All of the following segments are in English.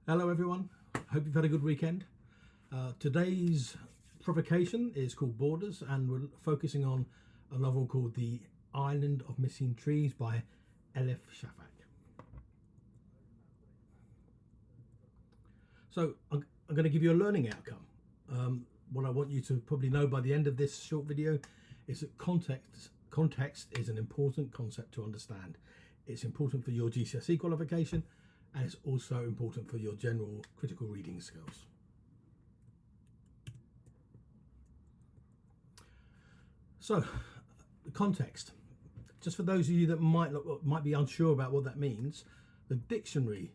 Hello everyone, hope you've had a good weekend. Today's provocation is called Borders, and we're focusing on a novel called The Island of Missing Trees by Elif Shafak. So I'm going to give you a learning outcome. What I want you to probably know by the end of this short video is that context is an important concept to understand. It's important for your GCSE qualification, and it's also important for your general critical reading skills. So, the context. Just for those of you that might be unsure about what that means, the dictionary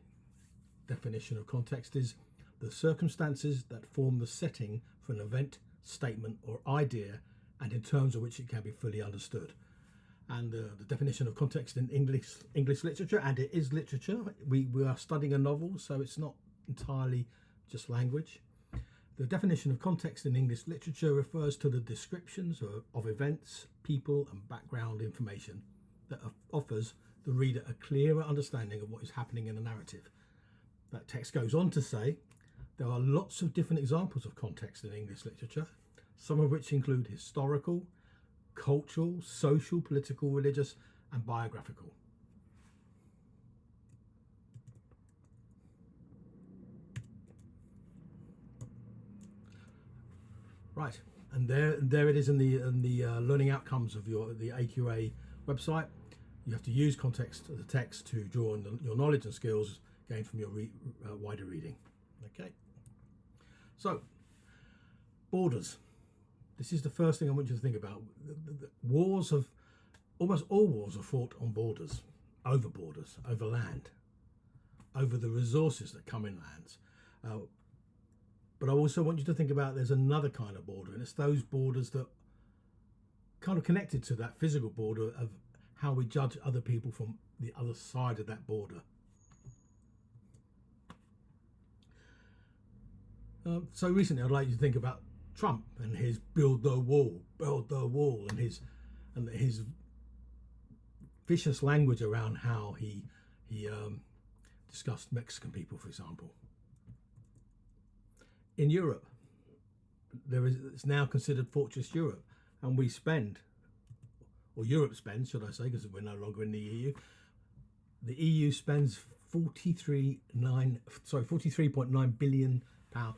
definition of context is the circumstances that form the setting for an event, statement, or idea, and in terms of which it can be fully understood. And the definition of context in English literature, and it is literature. We are studying a novel, so it's not entirely just language. The definition of context in English literature refers to the descriptions of events, people, and background information that offers the reader a clearer understanding of what is happening in a narrative. That text goes on to say there are lots of different examples of context in English literature, some of which include historical, cultural, social, political, religious, and biographical. Right, and there it is in the learning outcomes of the AQA website. You have to use context of the text to draw on your knowledge and skills gained from your wider reading. Okay, so borders. This is the first thing I want you to think about. Almost all wars are fought on borders, over land, over the resources that come in lands. But I also want you to think about there's another kind of border, and it's those borders that kind of connected to that physical border of how we judge other people from the other side of that border. So recently I'd like you to think about Trump and his build the wall, and his vicious language around how he discussed Mexican people, for example. In Europe, it's now considered Fortress Europe, and we spend, or Europe spends, should I say, because we're no longer in the EU. The EU spends 43.9 billion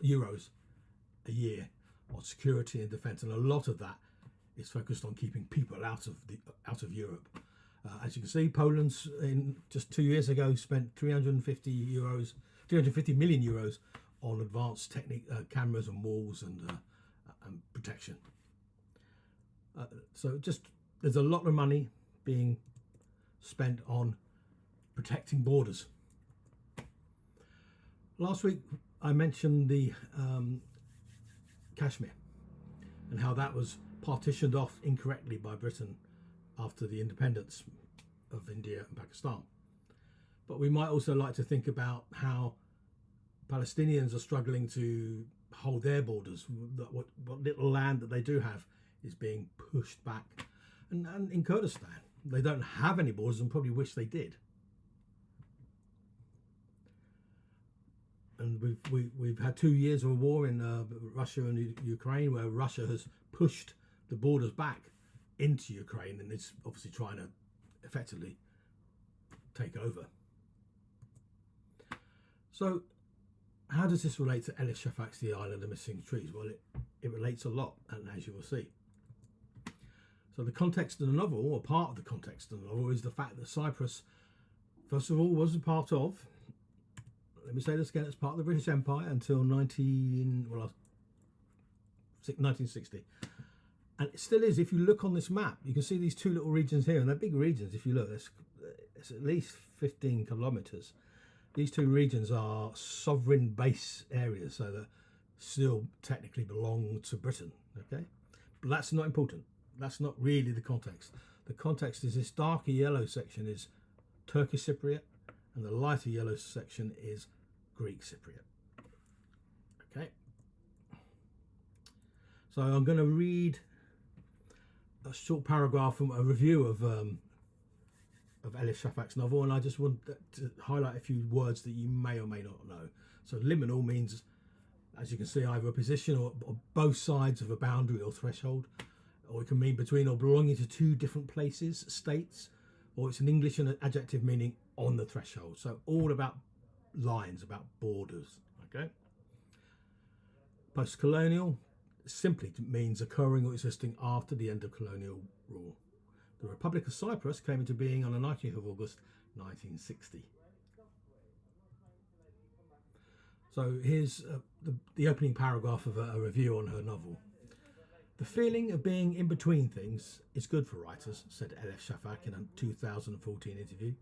euros a year on security and defence, and a lot of that is focused on keeping people out of Europe. As you can see, Poland's in just 2 years ago spent 350 million euros on advanced cameras and walls and protection. So there's a lot of money being spent on protecting borders. Last week I mentioned the Kashmir and how that was partitioned off incorrectly by Britain after the independence of India and Pakistan. But we might also like to think about how Palestinians are struggling to hold their borders. What little land that they do have is being pushed back. And in Kurdistan, they don't have any borders and probably wish they did. And we've had 2 years of a war in Russia and Ukraine, where Russia has pushed the borders back into Ukraine and is obviously trying to effectively take over. So how does this relate to Elif Shafak's The Island of Missing Trees? Well, it relates a lot, and as you will see. So the context of the novel, or part of the context of the novel, is the fact that Cyprus, first of all, was a part of, let me say this again, it's part of the British Empire until 1960. And it still is. If you look on this map, you can see these two little regions here, and they're big regions. If you look, it's at least 15 kilometres. These two regions are sovereign base areas, so that still technically belong to Britain, okay? But that's not important. That's not really the context. The context is this darker yellow section is Turkish Cypriot, and the lighter yellow section is Greek Cypriot, okay? So I'm going to read a short paragraph from a review of of Elif Shafak's novel, and I just want to highlight a few words that you may or may not know. So liminal means, as you can see, either a position or both sides of a boundary or threshold, or it can mean between or belonging to two different places, states, or it's an English and an adjective meaning on the threshold. So all about lines, about borders. Okay. Post-colonial simply means occurring or existing after the end of colonial rule. The Republic of Cyprus came into being on the 19th of August 1960. So here's the opening paragraph of a review on her novel. The feeling of being in between things is good for writers, said Elif Shafak in a 2014 interview.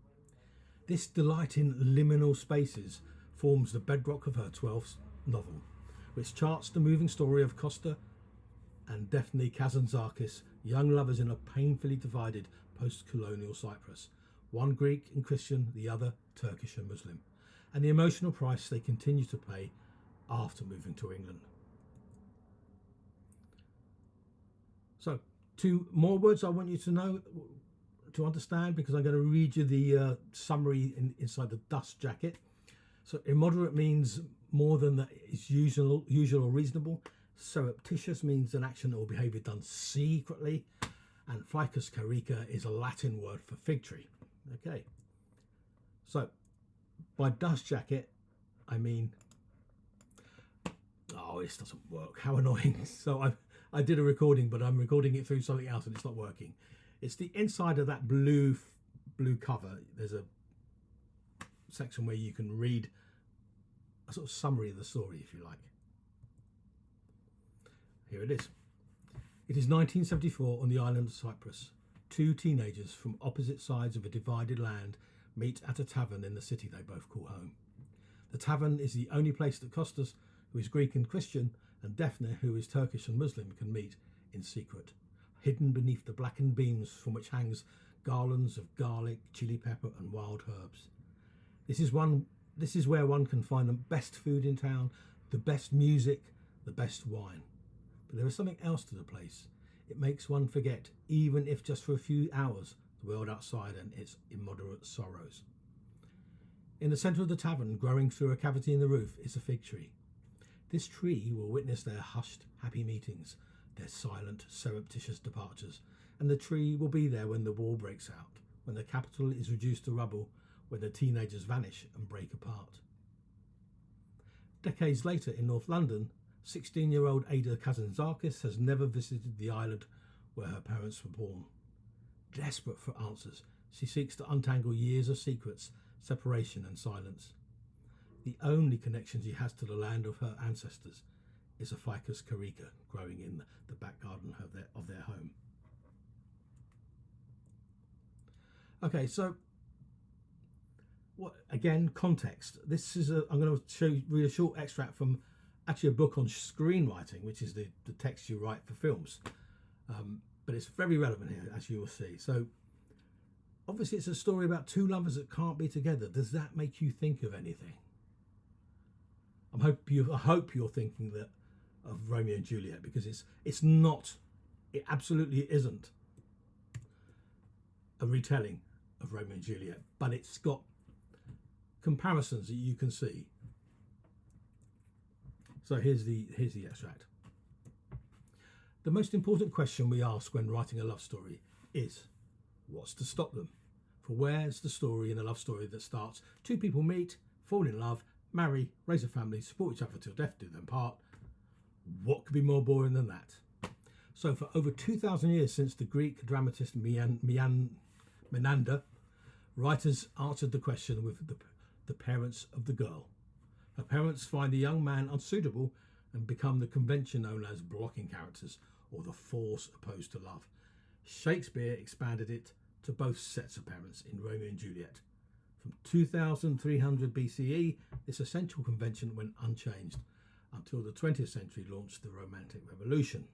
This delight in liminal spaces forms the bedrock of her 12th novel, which charts the moving story of Costa and Daphne Kazantzakis, young lovers in a painfully divided post-colonial Cyprus, one Greek and Christian, the other Turkish and Muslim, and the emotional price they continue to pay after moving to England. So, two more words I want you to know, to understand, because I'm going to read you the summary inside the dust jacket. So, immoderate means more than that is usual or reasonable. Surreptitious means an action or behaviour done secretly, and Ficus carica is a Latin word for fig tree. Okay, so by dust jacket I mean, oh, this doesn't work, how annoying. So I did a recording, but I'm recording it through something else and it's not working. It's the inside of that blue cover. There's a section where you can read a sort of summary of the story, if you like. Here it is. It is 1974 on the island of Cyprus. Two teenagers from opposite sides of a divided land meet at a tavern in the city they both call home. The tavern is the only place that Kostas, who is Greek and Christian, and Daphne, who is Turkish and Muslim, can meet in secret, hidden beneath the blackened beams from which hangs garlands of garlic, chili pepper and wild herbs. This is where one can find the best food in town, the best music, the best wine. But there is something else to the place. It makes one forget, even if just for a few hours, the world outside and its immoderate sorrows. In the centre of the tavern, growing through a cavity in the roof, is a fig tree. This tree will witness their hushed, happy meetings, their silent, surreptitious departures, and the tree will be there when the war breaks out, when the capital is reduced to rubble, when the teenagers vanish and break apart. Decades later in North London, 16-year-old Ada Kazantzakis has never visited the island where her parents were born. Desperate for answers, she seeks to untangle years of secrets, separation and silence. The only connection she has to the land of her ancestors is a Ficus carica growing in the back garden of their home. Okay, so what again? Context. This is I'm going to read a short extract from actually a book on screenwriting, which is the text you write for films. But it's very relevant here, as you will see. So obviously it's a story about two lovers that can't be together. Does that make you think of anything? I hope you're thinking that of Romeo and Juliet, because it's not, it absolutely isn't a retelling of Romeo and Juliet, but it's got comparisons that you can see. So here's the extract. The most important question we ask when writing a love story is, what's to stop them? For where's the story in a love story that starts, two people meet, fall in love, marry, raise a family, support each other till death do them part? What could be more boring than that? So for over 2,000 years since the Greek dramatist Menander, writers answered the question with the parents of the girl. Her parents find the young man unsuitable and become the convention known as blocking characters, or the force opposed to love. Shakespeare expanded it to both sets of parents in Romeo and Juliet. From 2300 BCE, this essential convention went unchanged until the 20th century launched the Romantic Revolution.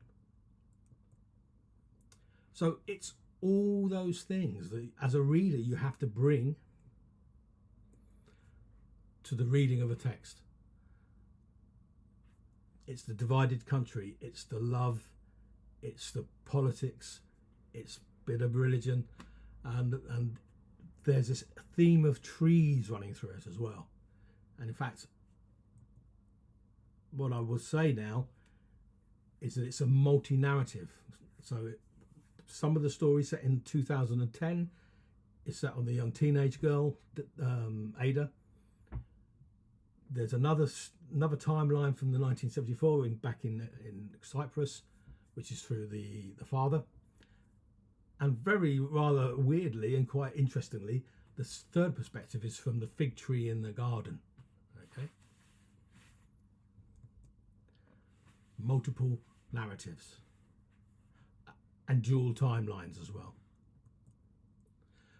So it's all those things that, as a reader, you have to bring to the reading of a text. It's the divided country, it's the love, it's the politics, it's a bit of religion, and there's this theme of trees running through it as well. And in fact, what I will say now is that it's a multi-narrative. So some of the stories set in 2010 is set on the young teenage girl, Ada. There's another timeline from the 1974 back in Cyprus, which is through the father. And very rather weirdly and quite interestingly, the third perspective is from the fig tree in the garden. Okay. Multiple narratives and dual timelines as well.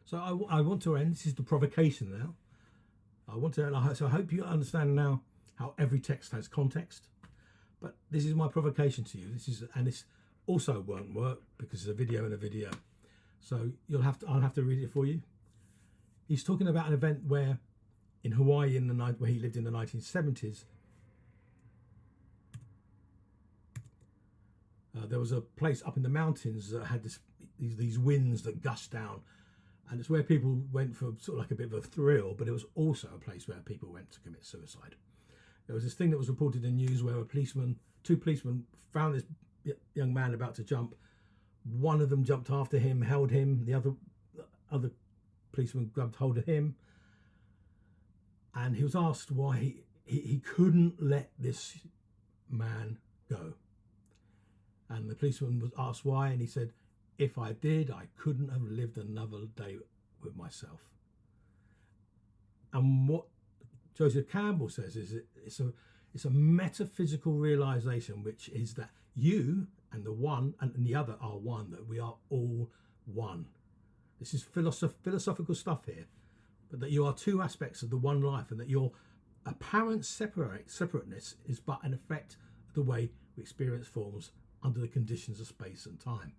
So I want to end. This is the provocation now. So I hope you understand now how every text has context. But this is my provocation to you. This also won't work because it's a video and a video. So I'll have to read it for you. He's talking about an event where in Hawaii where he lived in the 1970s. There was a place up in the mountains that had these winds that gushed down, and it's where people went for sort of like a bit of a thrill, but it was also a place where people went to commit suicide. There was this thing that was reported in news where two policemen found this young man about to jump. One of them jumped after him, held him. The other policeman grabbed hold of him, and he was asked why he couldn't let this man go. And the policeman was asked why, and he said, "If I did, I couldn't have lived another day with myself." And what Joseph Campbell says is it's a metaphysical realization, which is that you and the one and the other are one, that we are all one. This is philosophical stuff here, but that you are two aspects of the one life, and that your apparent separateness is but an effect of the way we experience forms under the conditions of space and time.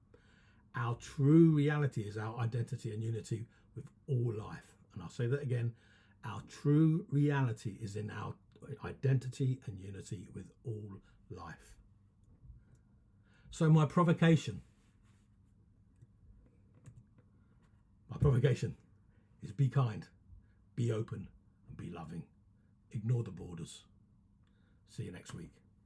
Our true reality is our identity and unity with all life. And I'll say that again. Our true reality is in our identity and unity with all life. So my provocation is be kind, be open, and be loving. Ignore the borders. See you next week.